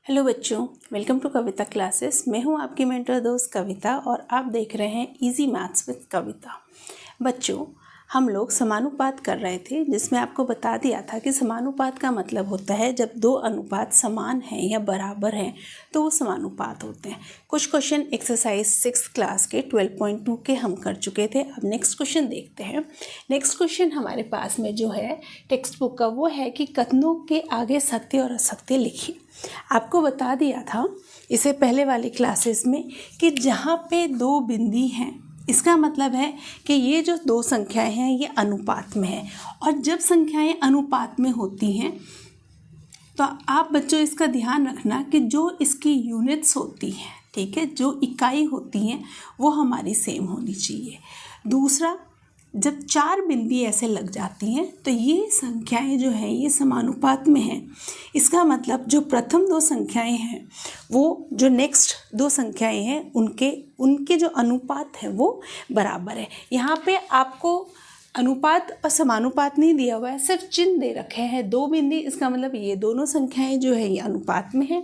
Hello बच्चों, welcome to Kavita classes. मैं हूं आपकी मेंटर दोस्त कविता और आप देख रहे हैं इजी मैथ्स विद कविता। बच्चों, हम लोग समानुपात कर रहे थे, जिसमें आपको बता दिया था कि समानुपात का मतलब होता है जब दो अनुपात समान हैं या बराबर हैं तो वो समानुपात होते हैं। कुछ क्वेश्चन एक्सरसाइज 6 क्लास के 12.2 के हम कर चुके थे। अब नेक्स्ट क्वेश्चन देखते हैं। नेक्स्ट क्वेश्चन हमारे पास में जो है टेक्स्ट बुक का, वो है कि कथनों के आगे सत्य और असत्य लिखिए। आपको बता दिया था इसे पहले वाली क्लासेस में कि जहाँ पे दो बिंदी हैं, इसका मतलब है कि ये जो दो संख्याएं हैं ये अनुपात में है। और जब संख्याएं अनुपात में होती हैं तो आप बच्चों इसका ध्यान रखना कि जो इसकी यूनिट्स होती हैं, ठीक है, जो इकाई होती हैं वो हमारी सेम होनी चाहिए। दूसरा, जब चार बिंदी ऐसे लग जाती हैं तो ये संख्याएं जो हैं ये समानुपात में हैं। इसका मतलब जो प्रथम दो संख्याएं हैं वो जो नेक्स्ट दो संख्याएं हैं उनके जो अनुपात है वो बराबर है। यहाँ पे आपको अनुपात और समानुपात नहीं दिया हुआ है, सिर्फ चिन्ह दे रखे हैं दो बिंदी। इसका मतलब ये दोनों संख्याएं जो है ये अनुपात में हैं।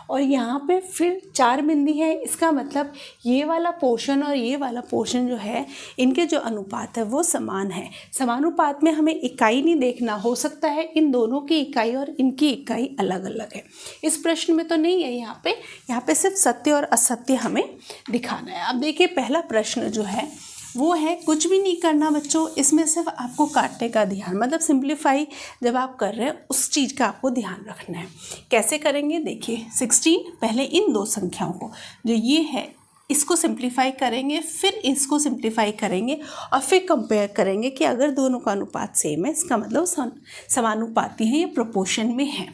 और यहाँ पे फिर चार बिंदी है, इसका मतलब ये वाला पोर्शन और ये वाला पोर्शन जो है इनके जो अनुपात है वो समान है। समानुपात में हमें इकाई नहीं देखना, हो सकता है इन दोनों की इकाई और इनकी इकाई अलग अलग है। इस प्रश्न में तो नहीं है, यहाँ पे सिर्फ सत्य और असत्य हमें दिखाना है। अब देखिए पहला प्रश्न जो है वो है, कुछ भी नहीं करना बच्चों, इसमें सिर्फ आपको काटने का ध्यान, मतलब सिंप्लीफाई जब आप कर रहे हैं उस चीज़ का आपको ध्यान रखना है। कैसे करेंगे देखिए। 16 पहले इन दो संख्याओं को जो ये है इसको सिंप्लीफाई करेंगे, फिर इसको सिंप्लीफाई करेंगे और फिर कंपेयर करेंगे कि अगर दोनों का अनुपात सेम है इसका मतलब समानुपाती है, ये प्रोपोर्शन में है।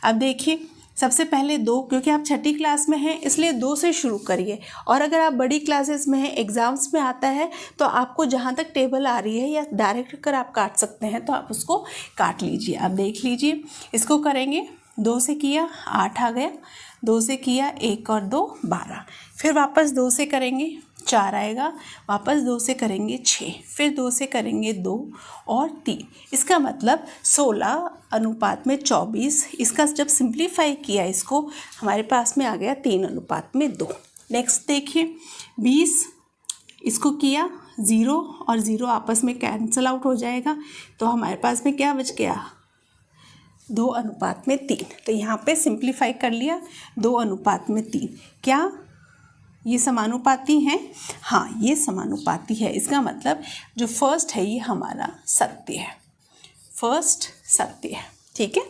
अब देखिए सबसे पहले दो, क्योंकि आप छठी क्लास में हैं इसलिए दो से शुरू करिए। और अगर आप बड़ी क्लासेस में हैं, एग्ज़ाम्स में आता है तो आपको जहाँ तक टेबल आ रही है या डायरेक्ट कर आप काट सकते हैं तो आप उसको काट लीजिए। आप देख लीजिए, इसको करेंगे, 2 से किया 8 आ गया, 2 से किया 1 और 2 12, फिर वापस 2 से करेंगे 4 आएगा, वापस 2 से करेंगे 6, फिर 2 से करेंगे 2 और 3। इसका मतलब 16 अनुपात में 24। इसका जब सिंप्लीफाई किया इसको हमारे पास में आ गया 3 अनुपात में 2। नेक्स्ट देखिए 20, इसको किया 0 और 0 आपस में कैंसिल आउट हो जाएगा तो हमारे पास में क्या बच गया, 2 अनुपात में 3। तो यहाँ पे सिंप्लीफाई कर लिया, 2 अनुपात में 3। क्या ये समानुपाती हैं? हाँ, ये समानुपाती है। इसका मतलब जो फर्स्ट है ये हमारा सत्य है, फर्स्ट सत्य है, ठीक है।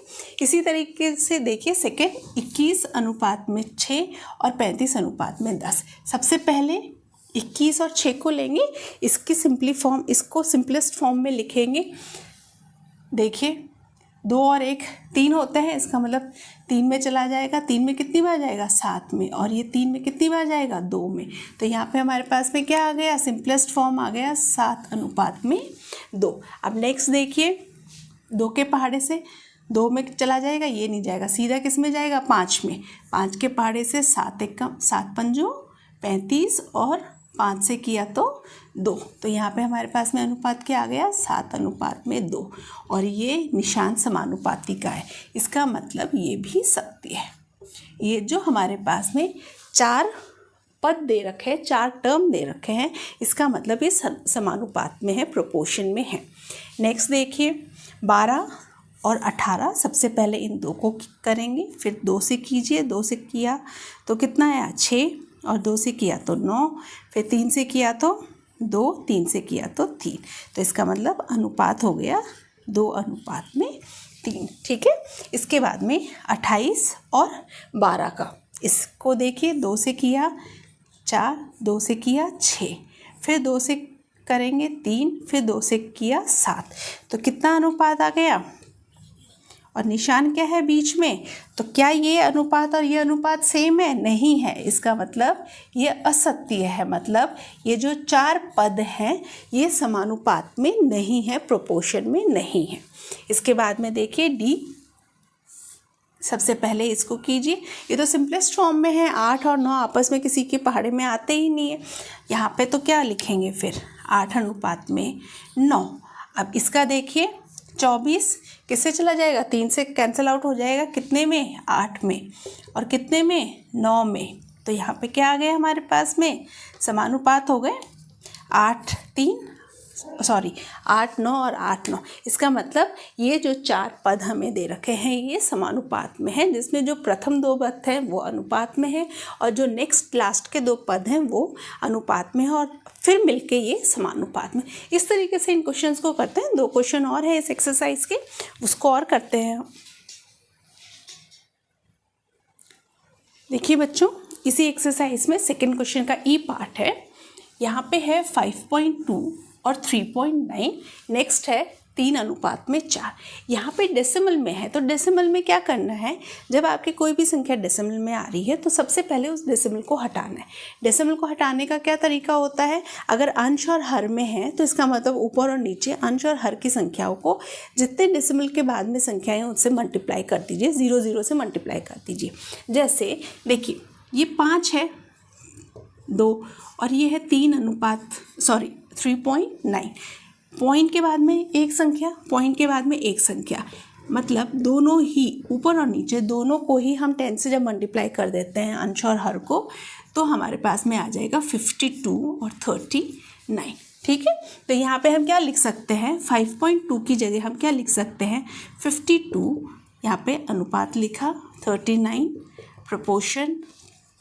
इसी तरीके से देखिए सेकेंड, 21 अनुपात में 6 और 35 अनुपात में 10। सबसे पहले 21 और 6 को लेंगे, इसको सिंपलेस्ट फॉर्म में लिखेंगे। देखिए 2 और 1 3 होते हैं, इसका मतलब 3 में चला जाएगा, 3 में कितनी बार जाएगा 7 में, और ये 3 में कितनी बार जाएगा 2 में। तो यहाँ पे हमारे पास में क्या आ गया, सिंपलेस्ट फॉर्म आ गया 7 अनुपात में 2। अब नेक्स्ट देखिए 2 के पहाड़े से 2 में चला जाएगा, ये नहीं जाएगा, सीधा किस में जाएगा 5 में। 5 के पहाड़े से 7 पंजो 35 और 5 से किया तो 2। तो यहाँ पे हमारे पास में अनुपात क्या आ गया, 7 अनुपात में 2। और ये निशान समानुपाती का है, इसका मतलब ये भी सत्य है। ये जो हमारे पास में 4 पद दे रखे हैं, 4 टर्म दे रखे हैं, इसका मतलब ये समानुपात में है, प्रोपोर्शन में है। नेक्स्ट देखिए 12 और 18, सबसे पहले इन दो को करेंगे, फिर 2 से कीजिए, 2 से किया तो कितना आया 6 और 2 से किया तो 9, फिर 3 से किया तो 2, 3 से किया तो 3। तो इसका मतलब अनुपात हो गया 2 अनुपात में 3, ठीक है। इसके बाद में 28 और 12 का, इसको देखिए 2 से किया 4, 2 से किया 6, फिर 2 से करेंगे 3, फिर 2 से किया 7। तो कितना अनुपात आ गया, और निशान क्या है बीच में, तो क्या ये अनुपात और ये अनुपात सेम है? नहीं है। इसका मतलब ये असत्य है, मतलब ये जो 4 पद हैं ये समानुपात में नहीं है, प्रोपोर्शन में नहीं है। इसके बाद में देखिए डी, सबसे पहले इसको कीजिए, ये तो सिंपलेस्ट फॉर्म में है, 8 और 9 आपस में किसी के पहाड़े में आते ही नहीं है। यहाँ पे तो क्या लिखेंगे फिर 8 अनुपात में 9। अब इसका देखिए 24 किससे चला जाएगा, 3 से कैंसिल आउट हो जाएगा, कितने में, 8 में, और कितने में, 9 में। तो यहाँ पे क्या आ गए हमारे पास में, समानुपात हो गए 8 9 और 8 9। इसका मतलब ये जो 4 पद हमें दे रखे हैं ये समानुपात में हैं, जिसमें जो प्रथम 2 पद हैं वो अनुपात में हैं और जो नेक्स्ट लास्ट के 2 पद हैं वो अनुपात में हैं और फिर मिलके ये समानुपात में। इस तरीके से इन क्वेश्चंस को करते हैं। 2 क्वेश्चन और है इस एक्सरसाइज के, उसको और करते हैं। देखिए बच्चों, इसी एक्सरसाइज में सेकेंड क्वेश्चन का ई पार्ट है। यहाँ पे है 5.2 और 3.9। नेक्स्ट है 3:4। यहाँ पे डेसिमल में है, तो डेसिमल में क्या करना है, जब आपकी कोई भी संख्या डेसिमल में आ रही है तो सबसे पहले उस डेसिमल को हटाना है। डेसिमल को हटाने का क्या तरीका होता है, अगर अंश और हर में है तो इसका मतलब ऊपर और नीचे अंश और हर की संख्याओं को जितने डेसिमल के बाद में संख्याएँ उससे मल्टीप्लाई कर दीजिए, 0 0 से मल्टीप्लाई कर दीजिए। जैसे देखिए ये 5 है 2 और ये है 3:9। पॉइंट के बाद में एक संख्या, पॉइंट के बाद में एक संख्या, मतलब दोनों ही ऊपर और नीचे दोनों को ही हम 10 से जब मल्टीप्लाई कर देते हैं अंश और हर को, तो हमारे पास में आ जाएगा 52 और 39। ठीक है, तो यहाँ पे हम क्या लिख सकते हैं, 5.2 की जगह हम क्या लिख सकते हैं, 52, यहाँ पे अनुपात लिखा, 39 प्रोपोर्शन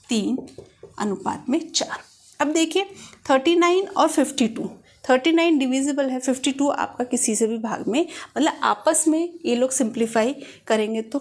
3:4। अब देखिए 39 और 52, 39 डिविजिबल है, 52 आपका किसी से भी भाग में, मतलब आपस में ये लोग सिंप्लीफाई करेंगे तो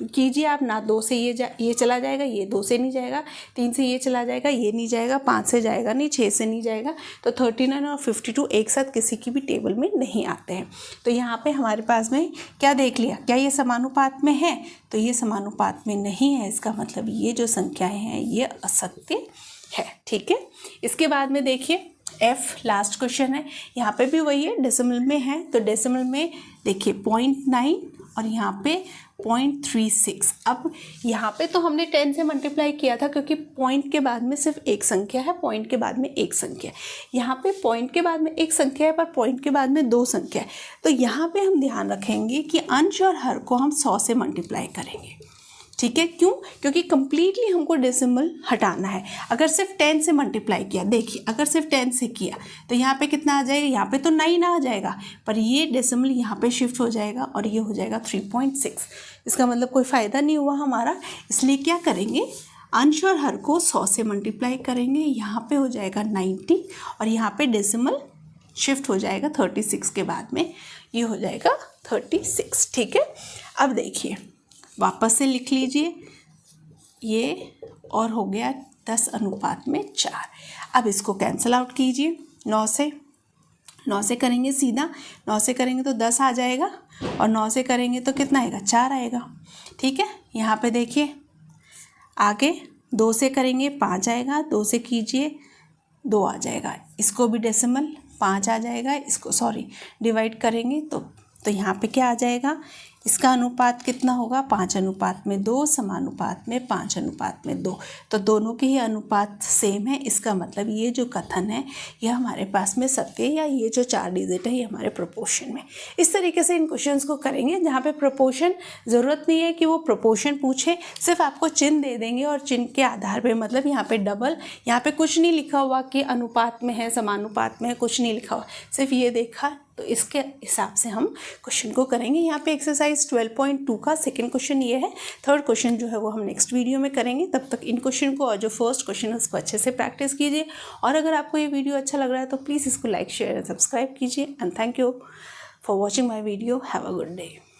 कीजिए आप ना, 2 से ये चला जाएगा, ये 2 से नहीं जाएगा, 3 से ये चला जाएगा, ये नहीं जाएगा, 5 से जाएगा नहीं, 6 से नहीं जाएगा, तो 39 और 52 एक साथ किसी की भी टेबल में नहीं आते हैं। तो यहाँ पे हमारे पास में क्या देख लिया, क्या ये समानुपात में है, तो ये समानुपात में नहीं है, इसका मतलब ये जो संख्याएँ हैं ये असत्य है। ठीक है, इसके बाद में देखिए F लास्ट क्वेश्चन है, यहाँ पे भी वही है, डेसिमल में है, तो डेसिमल में देखिए 0.9 और यहाँ पे 0.36। अब यहाँ पे तो हमने 10 से मल्टीप्लाई किया था क्योंकि पॉइंट के बाद में सिर्फ एक संख्या है, पॉइंट के बाद में एक संख्या है। यहाँ पे पॉइंट के बाद में एक संख्या है पर पॉइंट के बाद में 2 संख्या है, तो यहाँ पे हम ध्यान रखेंगे कि अंश और हर को हम 100 से मल्टीप्लाई करेंगे। ठीक है, क्यों, क्योंकि कंप्लीटली हमको डेसिमल हटाना है। अगर सिर्फ 10 से मल्टीप्लाई किया, देखिए अगर सिर्फ 10 से किया तो यहाँ पे कितना आ जाएगा, यहाँ पे तो 9 आ जाएगा, पर ये डेसिमल यहाँ पे शिफ्ट हो जाएगा और ये हो जाएगा 3.6। इसका मतलब कोई फ़ायदा नहीं हुआ हमारा, इसलिए क्या करेंगे, अंश और हर को 100 से मल्टीप्लाई करेंगे, यहाँ पे हो जाएगा 90 और यहाँ पे डेसिमल शिफ्ट हो जाएगा 36 के बाद में, ये हो जाएगा 36। ठीक है, अब देखिए वापस से लिख लीजिए ये, और हो गया 10:4। अब इसको कैंसिल आउट कीजिए, 9 से करेंगे सीधा, 9 से करेंगे तो 10 आ जाएगा और 9 से करेंगे तो कितना आएगा, 4 आएगा। ठीक है, यहाँ पे देखिए आगे 2 से करेंगे 5 आएगा, 2 से कीजिए 2 आ जाएगा, इसको भी डेसिमल 5 आ जाएगा, इसको डिवाइड करेंगे तो यहाँ पे क्या आ जाएगा, इसका अनुपात कितना होगा, 5:2 समानुपात में 5:2। तो दोनों के ही अनुपात सेम है, इसका मतलब ये जो कथन है ये हमारे पास में सत्य, या ये जो 4 डिजिट है ये हमारे प्रोपोर्शन में। इस तरीके से इन क्वेश्चंस को करेंगे जहाँ पे प्रोपोर्शन, ज़रूरत नहीं है कि वो प्रोपोर्शन पूछे, सिर्फ आपको चिन्ह दे देंगे और चिन्ह के आधार पे, मतलब यहाँ पे डबल, यहाँ पे कुछ नहीं लिखा हुआ कि अनुपात में है समानुपात में है, कुछ नहीं लिखा हुआ, सिर्फ ये देखा, तो इसके हिसाब से हम क्वेश्चन को करेंगे। यहाँ पे एक्सरसाइज 12.2 का सेकंड क्वेश्चन ये है, थर्ड क्वेश्चन जो है वो हम नेक्स्ट वीडियो में करेंगे। तब तक इन क्वेश्चन को और जो फर्स्ट क्वेश्चन है उसको अच्छे से प्रैक्टिस कीजिए, और अगर आपको ये वीडियो अच्छा लग रहा है तो प्लीज़ इसको लाइक शेयर एंड सब्सक्राइब कीजिए। And thank you for watching my video. Have a good day.